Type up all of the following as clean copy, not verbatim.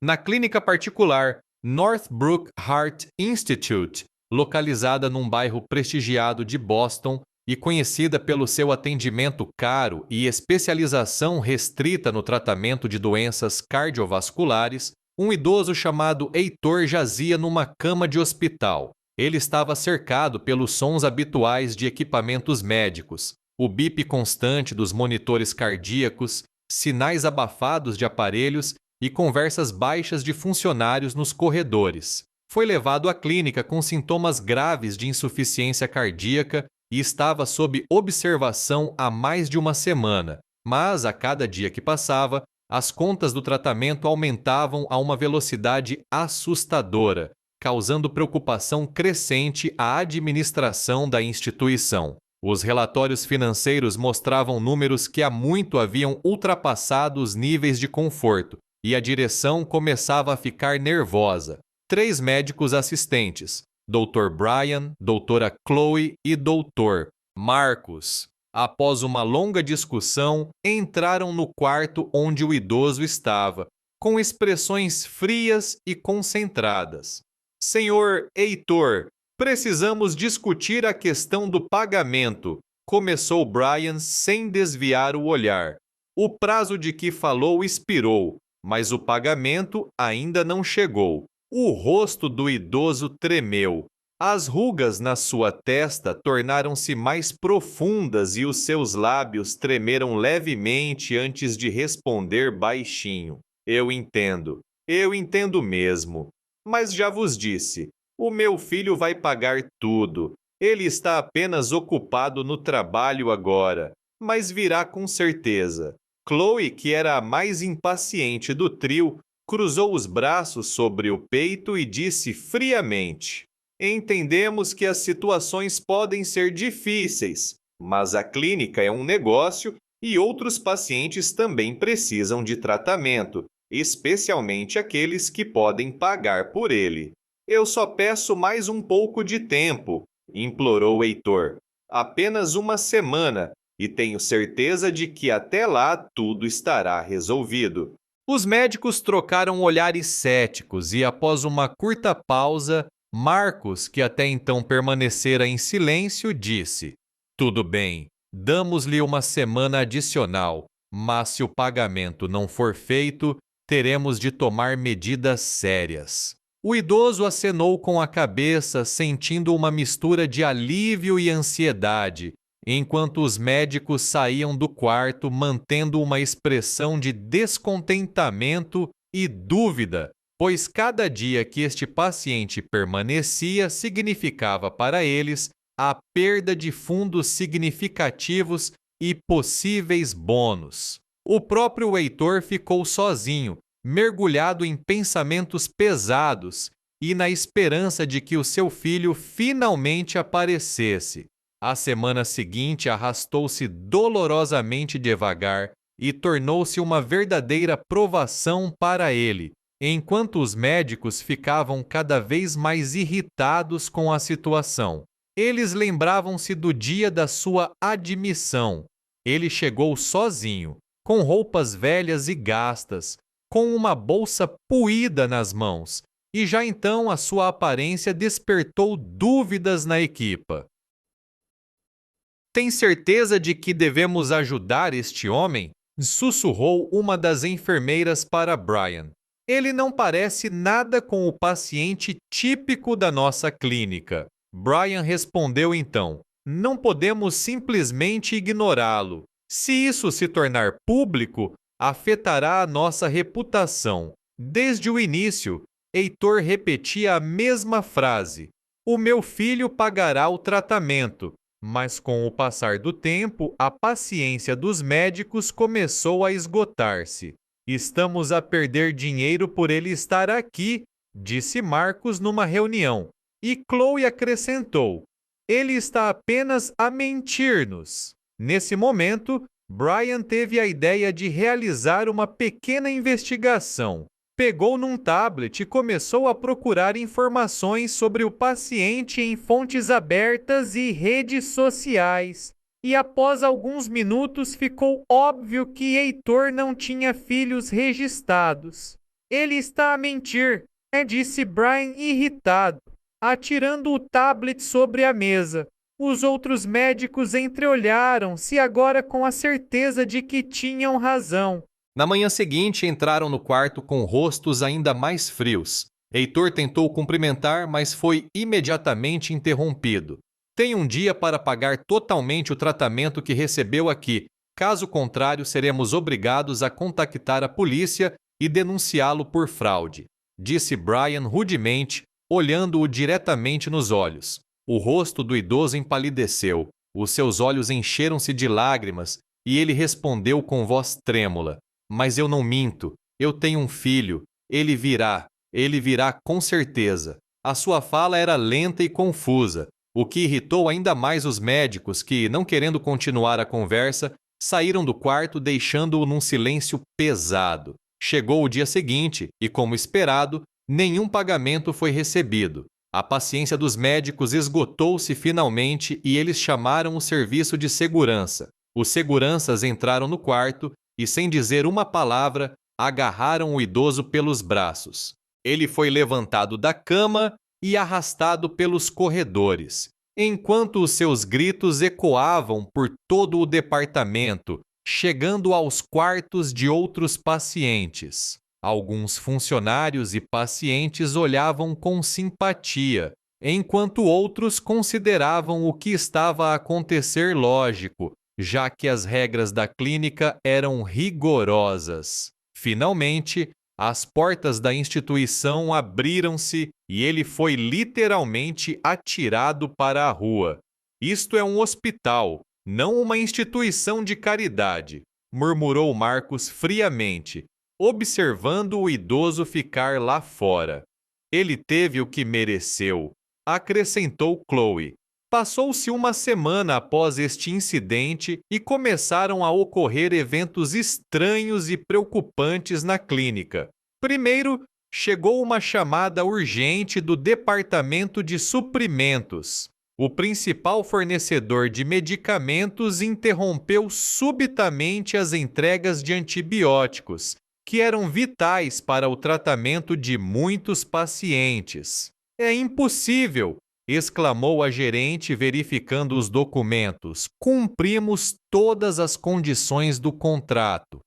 na clínica particular Northbrook Heart Institute, localizada num bairro prestigiado de Boston e conhecida pelo seu atendimento caro e especialização restrita no tratamento de doenças cardiovasculares, um idoso chamado Heitor jazia numa cama de hospital. Ele estava cercado pelos sons habituais de equipamentos médicos, o bip constante dos monitores cardíacos, sinais abafados de aparelhos e conversas baixas de funcionários nos corredores. Foi levado à clínica com sintomas graves de insuficiência cardíaca e estava sob observação há mais de uma semana, mas a cada dia que passava, as contas do tratamento aumentavam a uma velocidade assustadora, causando preocupação crescente à administração da instituição. Os relatórios financeiros mostravam números que há muito haviam ultrapassado os níveis de conforto, e a direção começava a ficar nervosa. 3 médicos assistentes, Dr. Brian, Doutora Chloe e Dr. Marcus, após uma longa discussão, entraram no quarto onde o idoso estava, com expressões frias e concentradas. Senhor Heitor, precisamos discutir a questão do pagamento, começou Brian sem desviar o olhar. O prazo de que falou expirou, mas o pagamento ainda não chegou. O rosto do idoso tremeu. As rugas na sua testa tornaram-se mais profundas e os seus lábios tremeram levemente antes de responder baixinho. Eu entendo mesmo. Mas já vos disse, o meu filho vai pagar tudo. Ele está apenas ocupado no trabalho agora, mas virá com certeza. Chloe, que era a mais impaciente do trio, cruzou os braços sobre o peito e disse friamente: entendemos que as situações podem ser difíceis, mas a clínica é um negócio e outros pacientes também precisam de tratamento, especialmente aqueles que podem pagar por ele. Eu só peço mais um pouco de tempo, implorou Heitor. Apenas uma semana, e tenho certeza de que até lá tudo estará resolvido. Os médicos trocaram olhares céticos e, após uma curta pausa, Marcos, que até então permanecera em silêncio, disse: tudo bem, damos-lhe uma semana adicional, mas se o pagamento não for feito, teremos de tomar medidas sérias. O idoso acenou com a cabeça, sentindo uma mistura de alívio e ansiedade, enquanto os médicos saíam do quarto mantendo uma expressão de descontentamento e dúvida, pois cada dia que este paciente permanecia significava para eles a perda de fundos significativos e possíveis bônus. O próprio Heitor ficou sozinho, mergulhado em pensamentos pesados e na esperança de que o seu filho finalmente aparecesse. A semana seguinte arrastou-se dolorosamente devagar e tornou-se uma verdadeira provação para ele, enquanto os médicos ficavam cada vez mais irritados com a situação. Eles lembravam-se do dia da sua admissão. Ele chegou sozinho, com roupas velhas e gastas, com uma bolsa puída nas mãos, e já então a sua aparência despertou dúvidas na equipa. Tem certeza de que devemos ajudar este homem? Sussurrou uma das enfermeiras para Brian. Ele não parece nada com o paciente típico da nossa clínica. Brian respondeu então: não podemos simplesmente ignorá-lo. Se isso se tornar público, afetará a nossa reputação. Desde o início, Heitor repetia a mesma frase: o meu filho pagará o tratamento. Mas com o passar do tempo, a paciência dos médicos começou a esgotar-se. Estamos a perder dinheiro por ele estar aqui, disse Marcos numa reunião. E Chloe acrescentou: ele está apenas a mentir-nos. Nesse momento, Brian teve a ideia de realizar uma pequena investigação. Pegou num tablet e começou a procurar informações sobre o paciente em fontes abertas e redes sociais. E após alguns minutos ficou óbvio que Heitor não tinha filhos registrados. Ele está a mentir, disse Brian irritado, atirando o tablet sobre a mesa. Os outros médicos entreolharam-se agora com a certeza de que tinham razão. Na manhã seguinte, entraram no quarto com rostos ainda mais frios. Heitor tentou cumprimentar, mas foi imediatamente interrompido. Tem um dia para pagar totalmente o tratamento que recebeu aqui. Caso contrário, seremos obrigados a contactar a polícia e denunciá-lo por fraude, disse Brian rudemente, olhando-o diretamente nos olhos. O rosto do idoso empalideceu, os seus olhos encheram-se de lágrimas e ele respondeu com voz trêmula: "Mas eu não minto, eu tenho um filho, ele virá com certeza." A sua fala era lenta e confusa, o que irritou ainda mais os médicos que, não querendo continuar a conversa, saíram do quarto deixando-o num silêncio pesado. Chegou o dia seguinte e, como esperado, nenhum pagamento foi recebido. A paciência dos médicos esgotou-se finalmente e eles chamaram o serviço de segurança. Os seguranças entraram no quarto e, sem dizer uma palavra, agarraram o idoso pelos braços. Ele foi levantado da cama e arrastado pelos corredores, enquanto os seus gritos ecoavam por todo o departamento, chegando aos quartos de outros pacientes. Alguns funcionários e pacientes olhavam com simpatia, enquanto outros consideravam o que estava a acontecer lógico, já que as regras da clínica eram rigorosas. Finalmente, as portas da instituição abriram-se e ele foi literalmente atirado para a rua. "Isto é um hospital, não uma instituição de caridade", murmurou Marcos friamente, observando o idoso ficar lá fora. "Ele teve o que mereceu", acrescentou Chloe. Passou-se uma semana após este incidente e começaram a ocorrer eventos estranhos e preocupantes na clínica. Primeiro, chegou uma chamada urgente do Departamento de Suprimentos. O principal fornecedor de medicamentos interrompeu subitamente as entregas de antibióticos, que eram vitais para o tratamento de muitos pacientes. "É impossível!" exclamou a gerente, verificando os documentos. "Cumprimos todas as condições do contrato."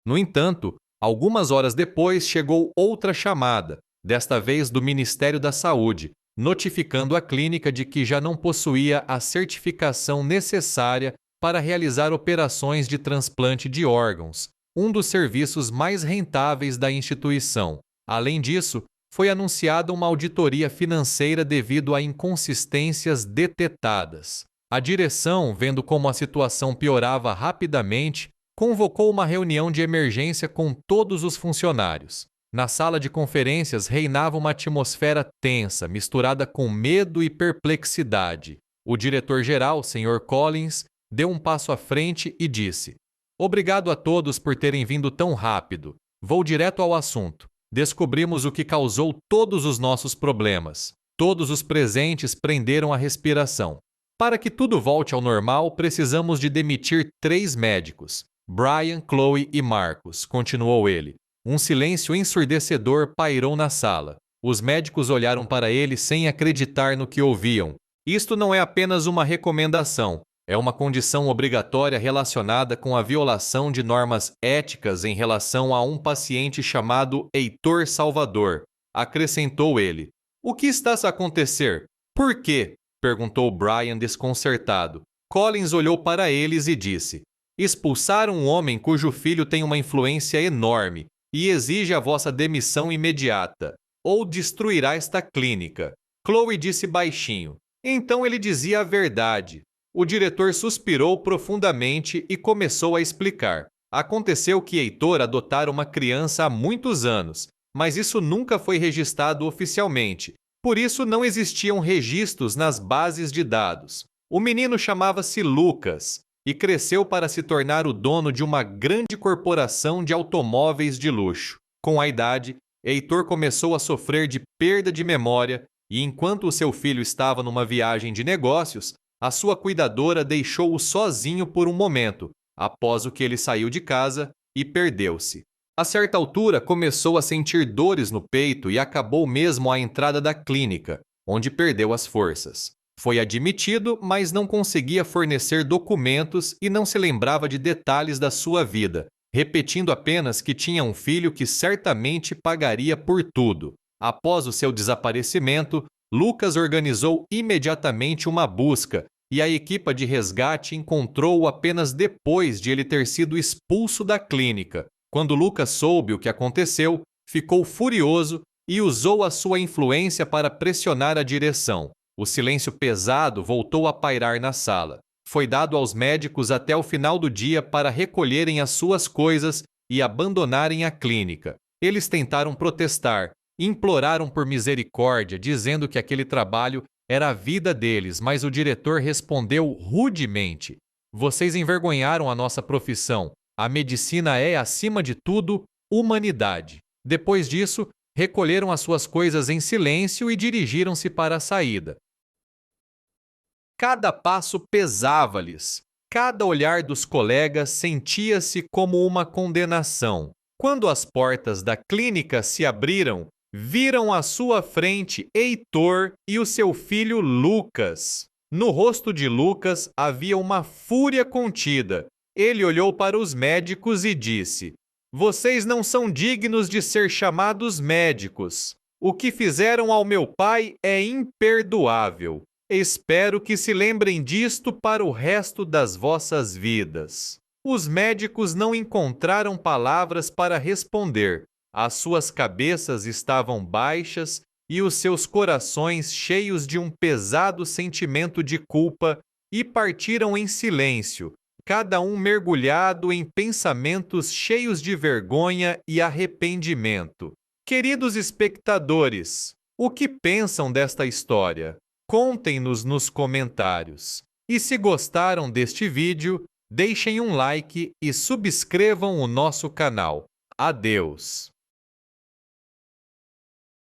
No entanto, algumas horas depois chegou outra chamada, desta vez do Ministério da Saúde, notificando a clínica de que já não possuía a certificação necessária para realizar operações de transplante de órgãos, um dos serviços mais rentáveis da instituição. Além disso, foi anunciada uma auditoria financeira devido a inconsistências detectadas. A direção, vendo como a situação piorava rapidamente, convocou uma reunião de emergência com todos os funcionários. Na sala de conferências reinava uma atmosfera tensa, misturada com medo e perplexidade. O diretor-geral, Sr. Collins, deu um passo à frente e disse: "Obrigado a todos por terem vindo tão rápido. Vou direto ao assunto. Descobrimos o que causou todos os nossos problemas. Todos os presentes prenderam a respiração. Para que tudo volte ao normal, precisamos de demitir 3 médicos. Brian, Chloe e Marcos", continuou ele. Um silêncio ensurdecedor pairou na sala. Os médicos olharam para ele sem acreditar no que ouviam. "Isto não é apenas uma recomendação. É uma condição obrigatória relacionada com a violação de normas éticas em relação a um paciente chamado Heitor Salvador", acrescentou ele. "O que está a acontecer? Por quê?" perguntou Brian desconcertado. Collins olhou para eles e disse: "Expulsaram um homem cujo filho tem uma influência enorme e exige a vossa demissão imediata, ou destruirá esta clínica." Chloe disse baixinho: "Então ele dizia a verdade." O diretor suspirou profundamente e começou a explicar. Aconteceu que Heitor adotara uma criança há muitos anos, mas isso nunca foi registrado oficialmente. Por isso não existiam registros nas bases de dados. O menino chamava-se Lucas e cresceu para se tornar o dono de uma grande corporação de automóveis de luxo. Com a idade, Heitor começou a sofrer de perda de memória e, enquanto o seu filho estava numa viagem de negócios, a sua cuidadora deixou-o sozinho por um momento, após o que ele saiu de casa e perdeu-se. A certa altura, começou a sentir dores no peito e acabou mesmo à entrada da clínica, onde perdeu as forças. Foi admitido, mas não conseguia fornecer documentos e não se lembrava de detalhes da sua vida, repetindo apenas que tinha um filho que certamente pagaria por tudo. Após o seu desaparecimento, Lucas organizou imediatamente uma busca e a equipe de resgate encontrou-o apenas depois de ele ter sido expulso da clínica. Quando Lucas soube o que aconteceu, ficou furioso e usou a sua influência para pressionar a direção. O silêncio pesado voltou a pairar na sala. Foi dado aos médicos até o final do dia para recolherem as suas coisas e abandonarem a clínica. Eles tentaram protestar, imploraram por misericórdia, dizendo que aquele trabalho era a vida deles, mas o diretor respondeu rudemente: "Vocês envergonharam a nossa profissão. A medicina é, acima de tudo, humanidade." Depois disso, recolheram as suas coisas em silêncio e dirigiram-se para a saída. Cada passo pesava-lhes. Cada olhar dos colegas sentia-se como uma condenação. Quando as portas da clínica se abriram, viram à sua frente Heitor e o seu filho Lucas. No rosto de Lucas havia uma fúria contida. Ele olhou para os médicos e disse: "Vocês não são dignos de ser chamados médicos. O que fizeram ao meu pai é imperdoável. Espero que se lembrem disto para o resto das vossas vidas." Os médicos não encontraram palavras para responder. As suas cabeças estavam baixas e os seus corações cheios de um pesado sentimento de culpa, e partiram em silêncio, cada um mergulhado em pensamentos cheios de vergonha e arrependimento. Queridos espectadores, o que pensam desta história? Contem-nos nos comentários. E se gostaram deste vídeo, deixem um like e subscrevam o nosso canal. Adeus!